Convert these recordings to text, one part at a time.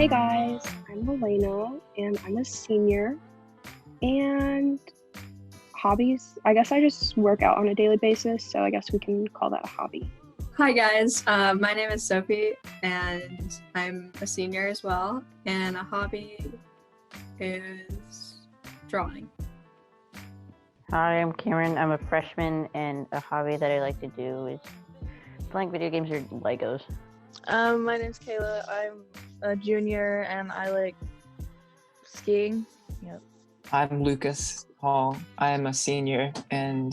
Hey guys, I'm Malayna and I'm a senior, and hobbies, I guess I just work out on a daily basis, so I guess we can call that a hobby. Hi guys, my name is Sophy and I'm a senior as well, and a hobby is drawing. Hi, I'm Camryn. I'm a freshman, and a hobby that I like to do is playing video games or Legos. My name's Kayla. I'm a junior and I like skiing. Yep. I'm Lucas Hall. I'm a senior and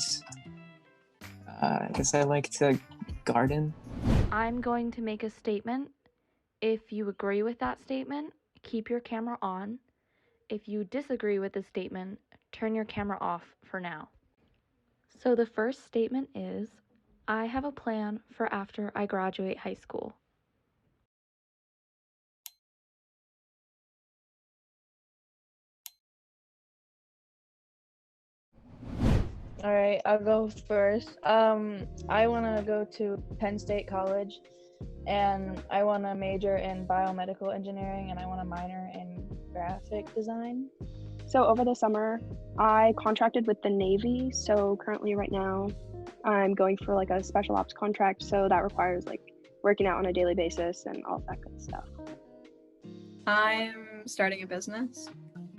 I guess I like to garden. I'm going to make a statement. If you agree with that statement, keep your camera on. If you disagree with the statement, turn your camera off for now. So the first statement is, I have a plan for after I graduate high school. All right, I'll go first. I want to go to Penn State College, and I want to major in biomedical engineering, and I want to minor in graphic design. So over the summer, I contracted with the Navy, so currently right now, I'm going for like a special ops contract, so that requires like working out on a daily basis and all of that good stuff. I'm starting a business.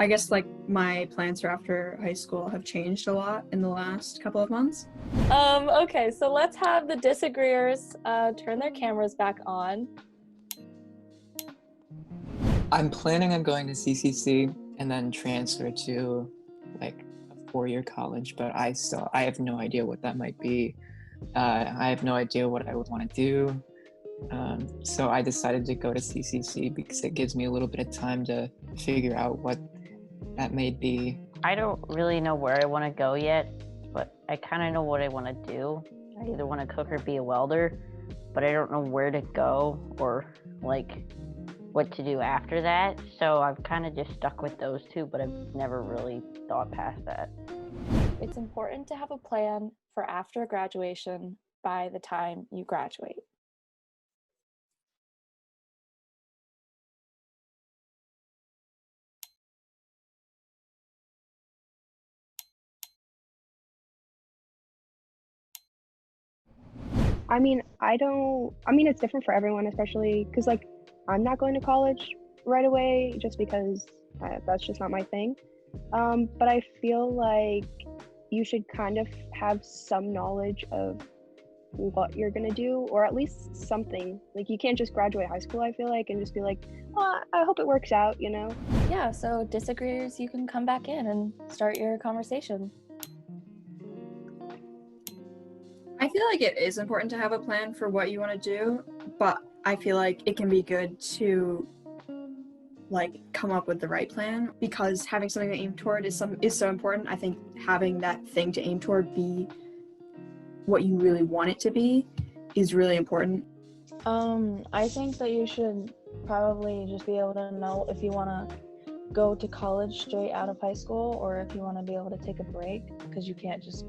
I guess like my plans for after high school have changed a lot in the last couple of months. Okay, so let's have the disagreeers turn their cameras back on. I'm planning on going to CCC and then transfer to like a 4-year college, but I have no idea what that might be. I have no idea what I would want to do. So I decided to go to CCC because it gives me a little bit of time to figure out what that may be. I don't really know where I want to go yet, but I kind of know what I want to do. I either want to cook or be a welder, but I don't know where to go or like what to do after that. So I've kind of just stuck with those two, but I've never really thought past that. It's important to have a plan for after graduation by the time you graduate. I mean, it's different for everyone, especially because like I'm not going to college right away just because that's just not my thing. But I feel like you should kind of have some knowledge of what you're gonna do, or at least something. Like you can't just graduate high school, I feel like, and just be like, oh, I hope it works out, you know? Yeah, so disagreeers, you can come back in and start your conversation. I feel like it is important to have a plan for what you want to do, but I feel like it can be good to like come up with the right plan, because having something to aim toward is so important. I think having that thing to aim toward be what you really want it to be is really important. I think that you should probably just be able to know if you want to go to college straight out of high school, or if you want to be able to take a break, because you can't just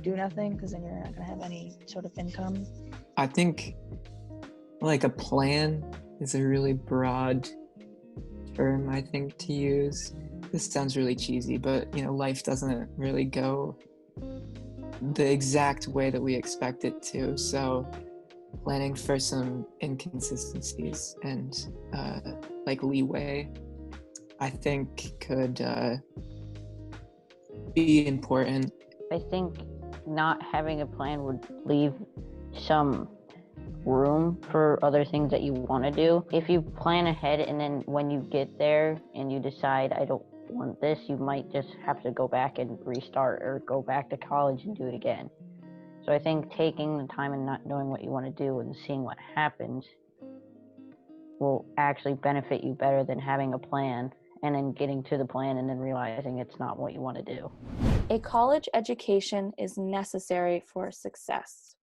do nothing, because then you're not going to have any sort of income. I think like a plan is a really broad term, I think, to use. This sounds really cheesy, but you know, life doesn't really go the exact way that we expect it to. So planning for some inconsistencies and like leeway, I think could be important. I think not having a plan would leave some room for other things that you want to do. If you plan ahead and then when you get there and you decide I don't want this, you might just have to go back and restart or go back to college and do it again. So I think taking the time and not knowing what you want to do and seeing what happens will actually benefit you better than having a plan and then getting to the plan and then realizing it's not what you want to do. A college education is necessary for success.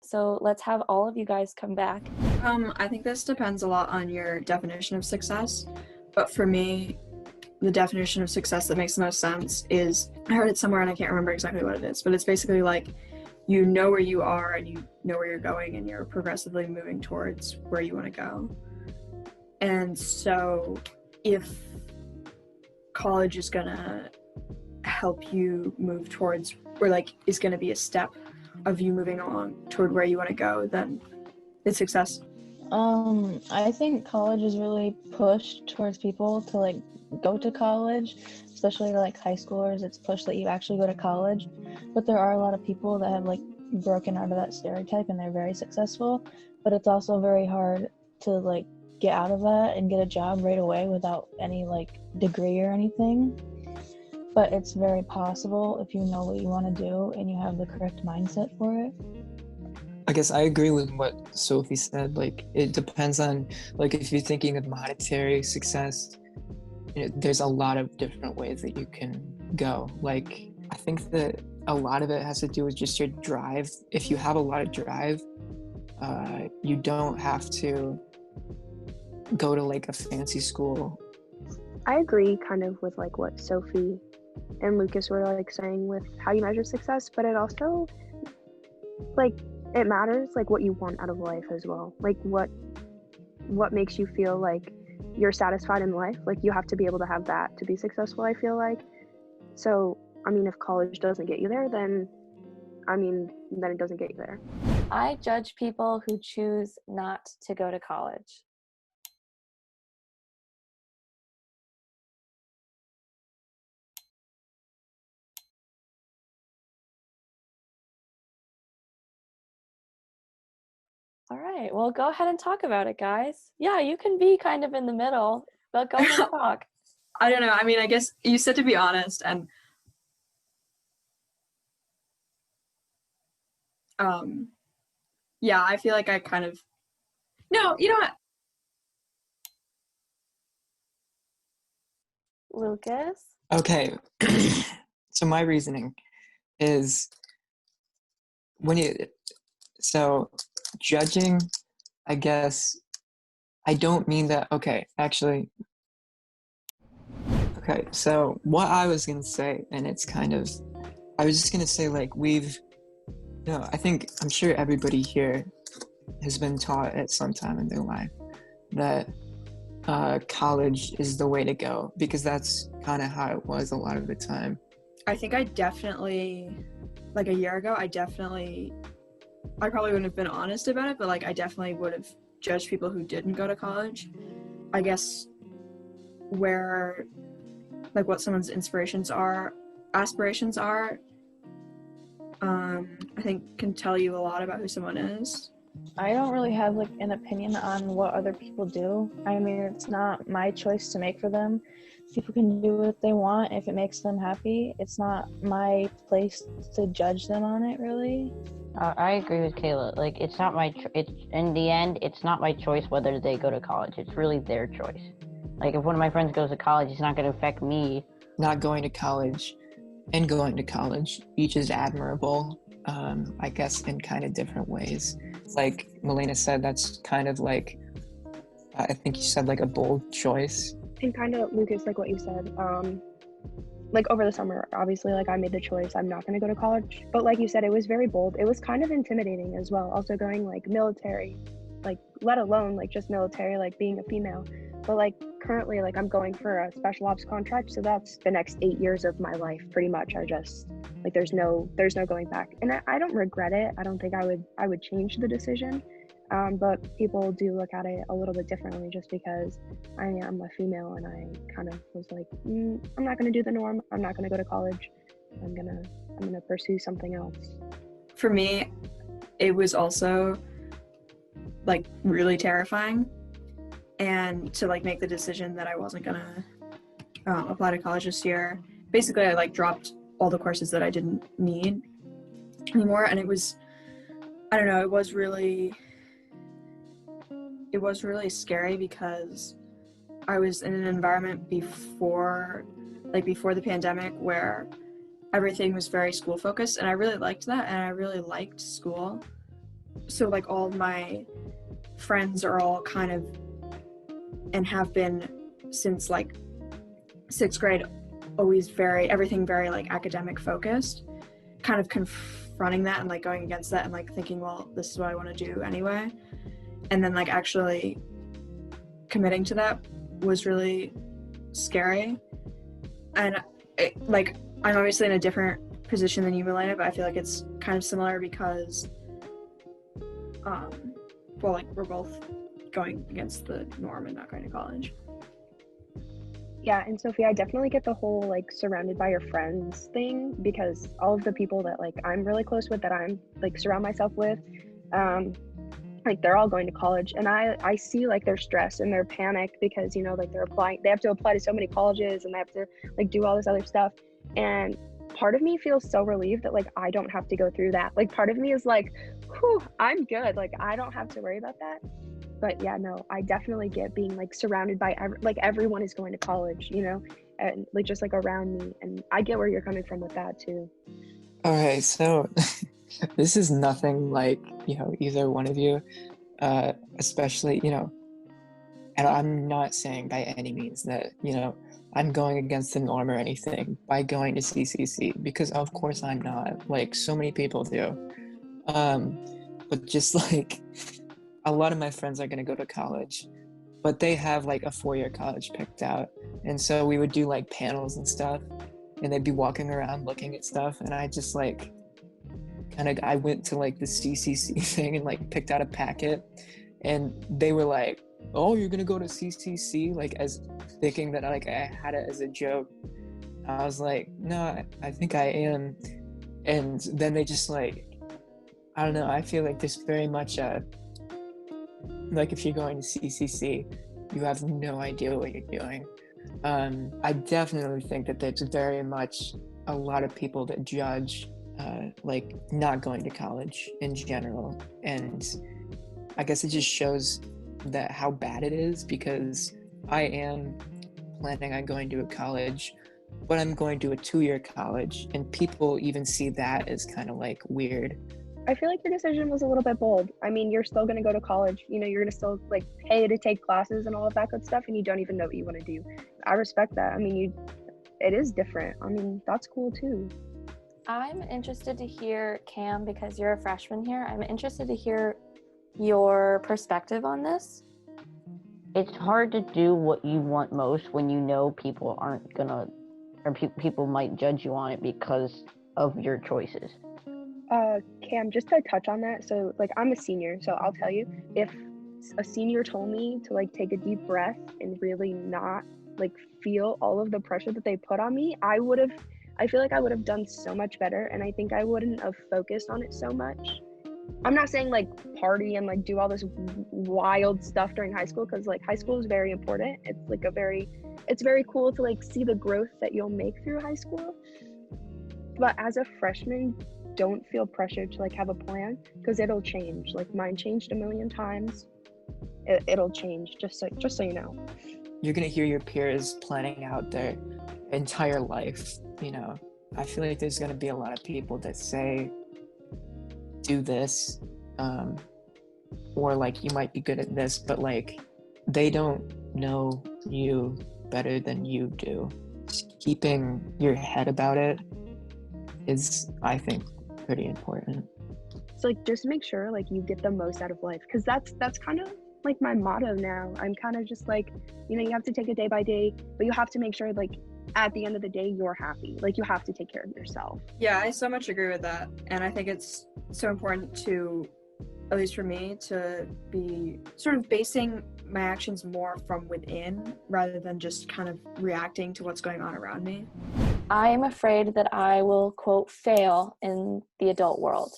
So let's have all of you guys come back. I think this depends a lot on your definition of success, but for me, the definition of success that makes the most sense is, I heard it somewhere and I can't remember exactly what it is, but it's basically like you know where you are and you know where you're going and you're progressively moving towards where you want to go. And so if college is gonna help you move towards, or like is gonna be a step of you moving along toward where you want to go, then it's success. I think college is really pushed towards people to like go to college, especially like high schoolers. It's pushed that you actually go to college, but there are a lot of people that have like broken out of that stereotype and they're very successful, but it's also very hard to like get out of that and get a job right away without any like degree or anything. But it's very possible if you know what you want to do and you have the correct mindset for it. I guess I agree with what Sophie said. Like, it depends on, like, if you're thinking of monetary success, there's a lot of different ways that you can go. Like, I think that a lot of it has to do with just your drive. If you have a lot of drive, you don't have to go to like a fancy school. I agree kind of with like what Sophie and Lucas were like saying with how you measure success, but it also like it matters like what you want out of life as well. Like what makes you feel like you're satisfied in life. Like you have to be able to have that to be successful, I feel like. So I mean, if college doesn't get you there, then it doesn't get you there. I judge people who choose not to go to college. All right, well, go ahead and talk about it, guys. Yeah, you can be kind of in the middle, but go ahead and talk. I don't know. I mean, I guess you said to be honest, and yeah, I feel like I kind of, no, you know what? Lucas? Okay, so my reasoning is so judging, I guess, I don't mean that, okay, so what I was gonna say, and it's kind of, I was just gonna say like I'm sure everybody here has been taught at some time in their life that college is the way to go, because that's kind of how it was a lot of the time. I think I definitely, like a year ago, I probably wouldn't have been honest about it, but like I definitely would have judged people who didn't go to college. I guess where, like what someone's aspirations are, I think can tell you a lot about who someone is. I don't really have like an opinion on what other people do. I mean, it's not my choice to make for them. People can do what they want if it makes them happy. It's not my place to judge them on it, really. I agree with Kayla. Like, it's not my in the end, it's not my choice whether they go to college. It's really their choice. Like, if one of my friends goes to college, it's not going to affect me. Not going to college and going to college, each is admirable, I guess, in kind of different ways. Like Malayna said, that's kind of like, I think you said like a bold choice. And kind of, Lucas, like what you said, like over the summer, obviously, like I made the choice, I'm not going to go to college. But like you said, it was very bold. It was kind of intimidating as well. Also going like military, like let alone like just military, like being a female. But like currently, like I'm going for a special ops contract. So that's the next 8 years of my life pretty much are just like, there's no going back. And I don't regret it. I don't think I would change the decision. But people do look at it a little bit differently just because I am a female and I kind of was like, I'm not going to do the norm. I'm not going to go to college. I'm going to pursue something else. For me, it was also like really terrifying, and to like make the decision that I wasn't going to apply to college this year. Basically, I like dropped all the courses that I didn't need anymore. And it was, I don't know, it was really scary because I was in an environment before the pandemic where everything was very school focused, and I really liked that, and I really liked school. So like all my friends are all kind of, and have been since like 6th grade, always everything very like academic focused, kind of confronting that and like going against that and like thinking, well, this is what I want to do anyway, and then like actually committing to that was really scary. And like I'm obviously in a different position than you, Malayna, but I feel like it's kind of similar because well, like we're both going against the norm and not going to college. Yeah, and Sophie, I definitely get the whole like surrounded by your friends thing, because all of the people that like I'm really close with, that I'm like surround myself with, like they're all going to college, and I see like their stress and their panic because, you know, like they have to apply to so many colleges and they have to like do all this other stuff. And part of me feels so relieved that like I don't have to go through that. Like part of me is like, whew, I'm good. Like I don't have to worry about that. But yeah, no, I definitely get being like surrounded by like everyone is going to college, you know, and like just like around me. And I get where you're coming from with that too. All right, so this is nothing like, you know, either one of you, especially, you know, and I'm not saying by any means that, you know, I'm going against the norm or anything by going to CCC, because of course I'm not, like so many people do. But just like a lot of my friends are going to go to college, but they have like a 4-year college picked out. And so we would do like panels and stuff, and they'd be walking around looking at stuff. And I just like I went to like the CCC thing and like picked out a packet, and they were like, oh, you're going to go to CCC? Like as thinking that like I had it as a joke. I was like, no, I think I am. And then they just like, I don't know, I feel like there's very much like if you're going to CCC, you have no idea what you're doing. I definitely think that there's very much a lot of people that judge like not going to college in general, and I guess it just shows that how bad it is, because I am planning on going to a college, but I'm going to a 2-year college, and people even see that as kind of like weird. I feel like your decision was a little bit bold. I mean, you're still going to go to college, you know, you're going to still like pay to take classes and all of that good stuff, and you don't even know what you want to do. I respect that. I mean, it is different. I mean, that's cool too. I'm interested to hear, Cam, because you're a freshman here, I'm interested to hear your perspective on this. It's hard to do what you want most when you know people aren't gonna, or people might judge you on it because of your choices. Cam, just to touch on that, so like I'm a senior, so I'll tell you, if a senior told me to like take a deep breath and really not like feel all of the pressure that they put on me, I feel like I would have done so much better, and I think I wouldn't have focused on it so much. I'm not saying like party and like do all this wild stuff during high school, because like high school is very important. It's like it's very cool to like see the growth that you'll make through high school. But as a freshman, don't feel pressured to like have a plan, because it'll change. Like mine changed a million times. It'll change, just so you know. You're gonna hear your peers planning out their entire life, you know. I feel like there's gonna be a lot of people that say do this, or like you might be good at this, but like they don't know you better than you do. Just keeping your head about it is, I think, pretty important. So like just make sure like you get the most out of life, because that's kind of like my motto now. I'm kind of just like, you know, you have to take it day by day, but you have to make sure like at the end of the day you're happy. Like you have to take care of yourself. Yeah, I so much agree with that, and I think it's so important to, at least for me, to be sort of basing my actions more from within rather than just kind of reacting to what's going on around me. I'm afraid that I will, quote, fail in the adult world.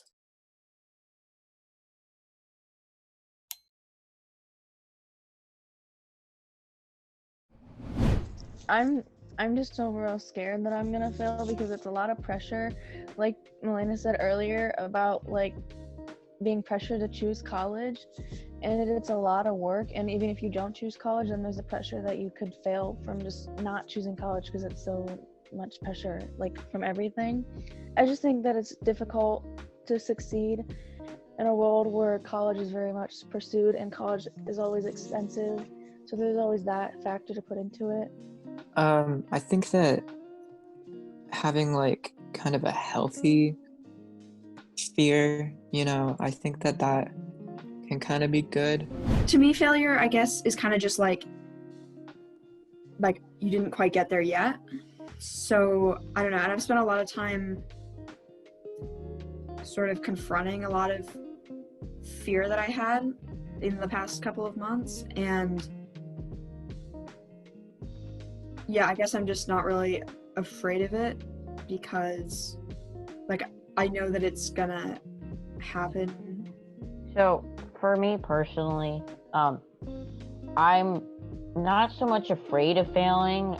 I'm just overall scared that I'm gonna fail, because it's a lot of pressure. Like Malayna said earlier about like being pressured to choose college, and it's a lot of work. And even if you don't choose college, then there's the pressure that you could fail from just not choosing college, because it's so much pressure like from everything. I just think that it's difficult to succeed in a world where college is very much pursued and college is always expensive, so there's always that factor to put into it. I think that having like kind of a healthy fear, I think that can kind of be good. To me, failure, I guess, is kind of just like you didn't quite get there yet. So I don't know, and I've spent a lot of time sort of confronting a lot of fear that I had in the past couple of months, and yeah, I guess I'm just not really afraid of it because I know that it's gonna happen. So for me personally, I'm not so much afraid of failing.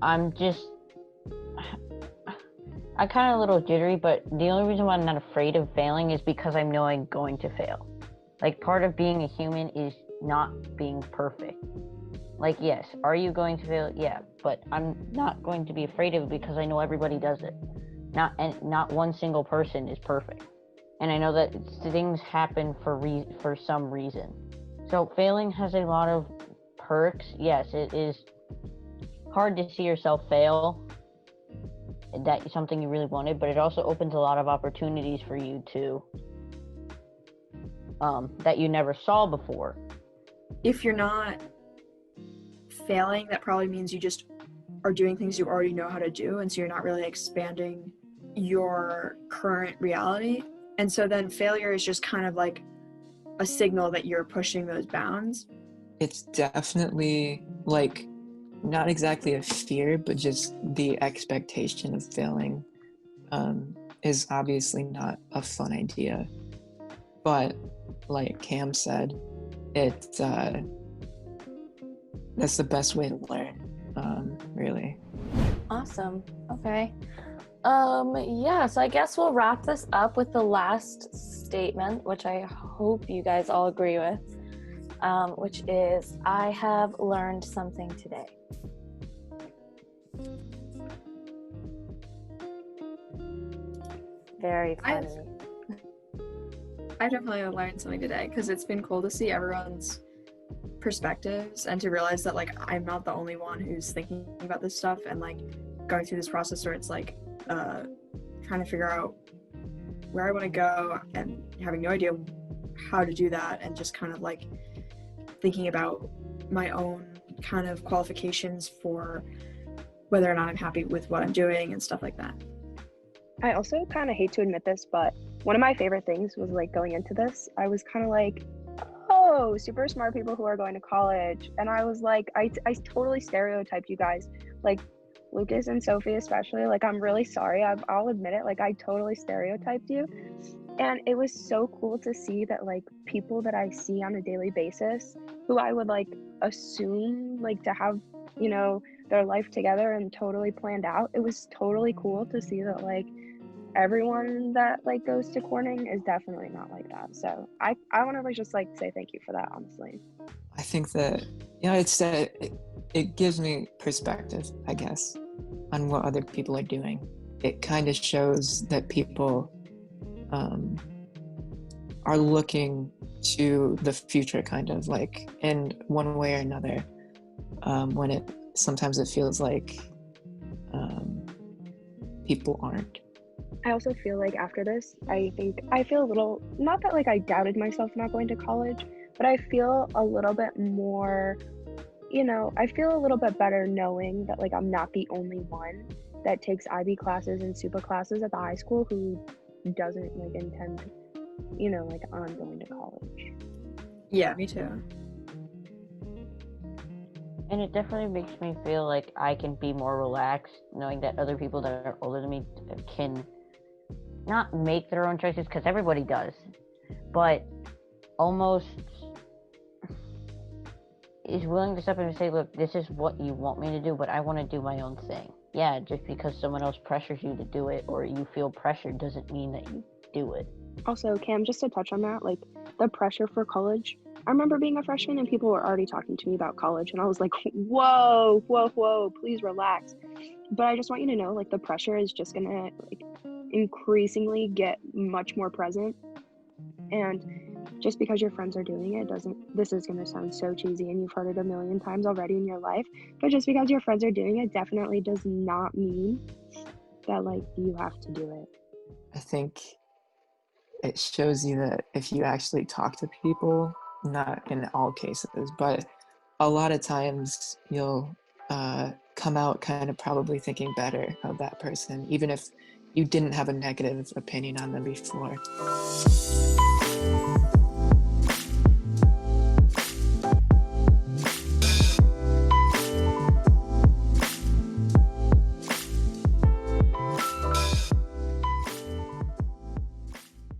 I kind of a little jittery, but the only reason why I'm not afraid of failing is because I know I'm going to fail. Like, part of being a human is not being perfect. Like, yes, are you going to fail? Yeah, but I'm not going to be afraid of it because I know everybody does it. Not one single person is perfect. And I know that things happen for some reason. So failing has a lot of perks. Yes, it is hard to see yourself fail. That's something you really wanted, but it also opens a lot of opportunities for you to that you never saw before. If you're not failing, that probably means you just are doing things you already know how to do, and so you're not really expanding your current reality. And so then failure is just kind of like a signal that you're pushing those bounds. It's definitely like not exactly a fear, but just the expectation of failing is obviously not a fun idea. But like Cam said, that's the best way to learn, really. Awesome. Okay. Yeah, so I guess we'll wrap this up with the last statement, which I hope you guys all agree with, which is, I have learned something today. Very funny. I definitely learned something today because it's been cool to see everyone's perspectives and to realize that I'm not the only one who's thinking about this stuff and going through this process where it's trying to figure out where I want to go and having no idea how to do that, and just kind of thinking about my own kind of qualifications for whether or not I'm happy with what I'm doing and stuff like that. I also kind of hate to admit this, but one of my favorite things was going into this, I was kind of oh, super smart people who are going to college. And I was I totally stereotyped you guys, Lucas and Sophy especially. I'm really sorry. I'll admit it. I totally stereotyped you. And it was so cool to see that people that I see on a daily basis who I would assume to have, their life together and totally planned out. It was totally cool to see that everyone that goes to Corning is definitely not like that. So I want to just say thank you for that, honestly. I think that it's it gives me perspective, I guess, on what other people are doing. It kind of shows that people are looking to the future, kind of in one way or another, when sometimes it feels like people aren't. I also feel after this, I feel a little, not that I doubted myself not going to college, but I feel a little bit more, I feel a little bit better knowing that I'm not the only one that takes IB classes and SUPA classes at the high school who doesn't intend, on going to college. Yeah, me too. And it definitely makes me feel like I can be more relaxed knowing that other people that are older than me can not make their own choices, because everybody does, but almost is willing to step in and say, look, this is what you want me to do, but I want to do my own thing. Yeah, just because someone else pressures you to do it or you feel pressured doesn't mean that you do it. Also, Cam, just to touch on that, the pressure for college, I remember being a freshman and people were already talking to me about college, and I was whoa, please relax. But I just want you to know, the pressure is just gonna increasingly get much more present. And just because your friends are doing it this is gonna sound so cheesy and you've heard it a million times already in your life, but just because your friends are doing it definitely does not mean that you have to do it. I think it shows you that if you actually talk to people, not in all cases, but a lot of times you'll come out kind of probably thinking better of that person, even if you didn't have a negative opinion on them before.